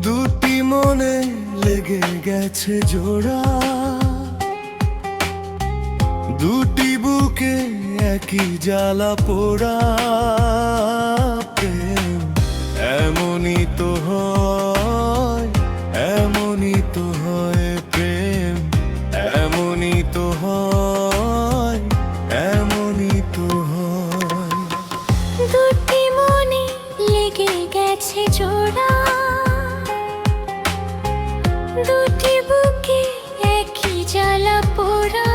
দুটি মনে লেগে গেছে জোড়া, দুটি বুকে একই জ্বালা পোড়া। প্রেম এমনই তো হয়, এমনই তো হয়। প্রেম এমনই তো হয়, এমনই তো হয়। দুটি মনে লেগে গেছে জোড়া, দুটি বুকে একই জ্বালা পোড়া।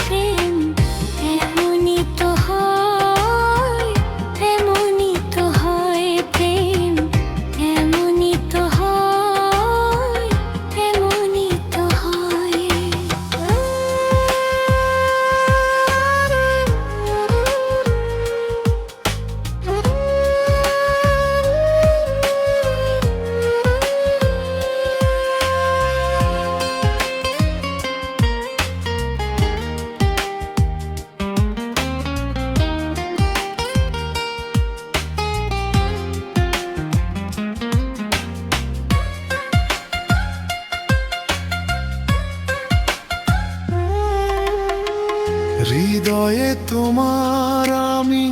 প্রেম এমনই তো হয়, এমনই তো হয়। প্রেম এমনই তো হয়, এমনই তো হয়। হৃদয়ে তোমার আমি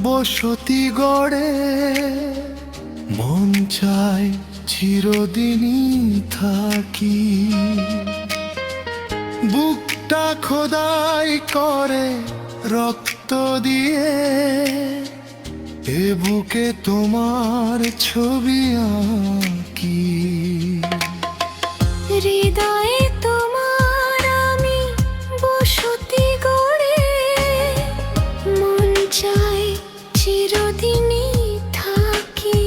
বসতি গড়ে, মন চায় চিরদিনই থাকি। বুকটা খোদাই করে রক্ত দিয়ে, এ বুকে তোমার ছবি আঁকি। হৃদয়ে তোমার আমি বসতি গড়ে, মন চায় চিরদিনই থাকি।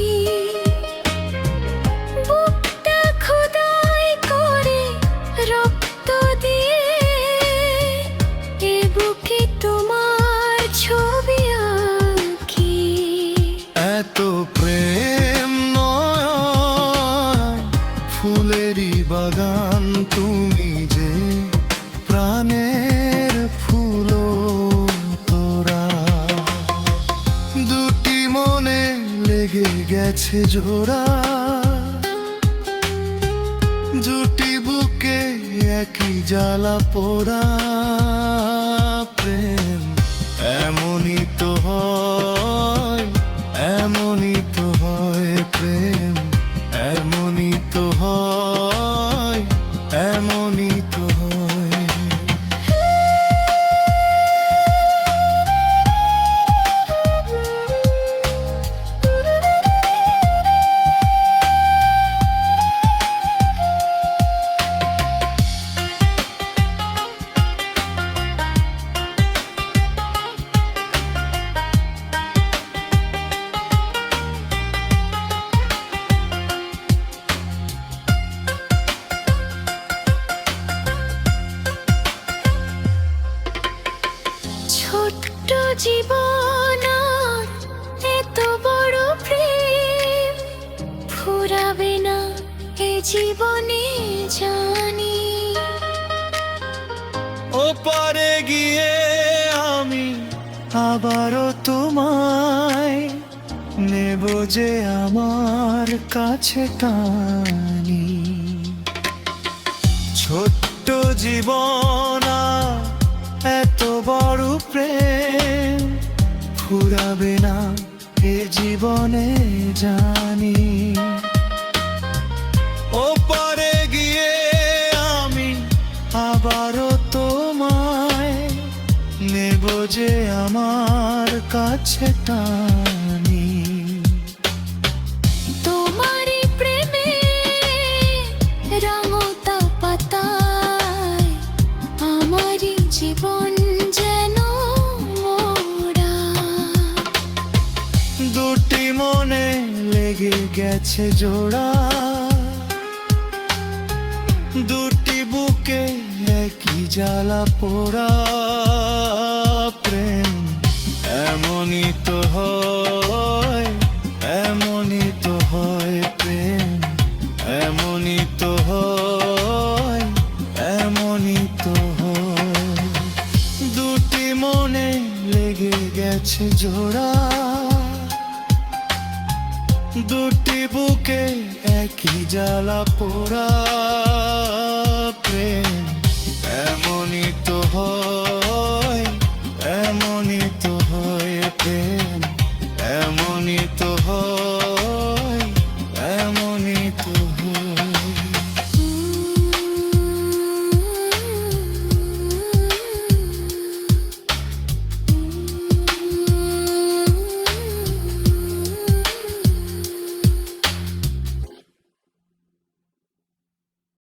বুকটা খোদাই করে রক্ত দিয়ে, এ বুকে তোমার ছবি আঁকি। এত প্রেম নয় ফুলেরই বাগান, তুমি যে প্রাণের ফুল তোরা। দুটি মনে লেগে গেছে জোড়া, দুটি বুকে একই জ্বালা পোড়া। প্রেম এমনই তো হয়, এমনই তো হয়। প্রেম এমনই তো হয়, এমনই তো হয়। ছোট্ট জীবন আর এত বড় প্রেম ফুরাবে না এ জীবনে জানি। ওপারে গিয়ে আমি আবারও তোমায় নেব যে আমার কাছে টানি। ছোট্ট জীবন আর এত বড় প্রেম ফুরাবে না এ জীবনে জানি। ওপারে গিয়ে আমি আবারও তোমায় নেব যে আমার কাছে টানি। তোমারই প্রেমে রাঙতা পাতায় আমারই জীবন যেন মোরা। দুটি মনে লেগে গেছে জোড়া, দুটি বুক জ্বালা পোড়া প্রেম এমনই তো হয়, এমনই তো হয় প্রেম, এমনই তো হয়, এমনই তো হয়। দুটি মনে লেগে গেছে জোড়া, দুটি বুকে একই জ্বালা পোড়া।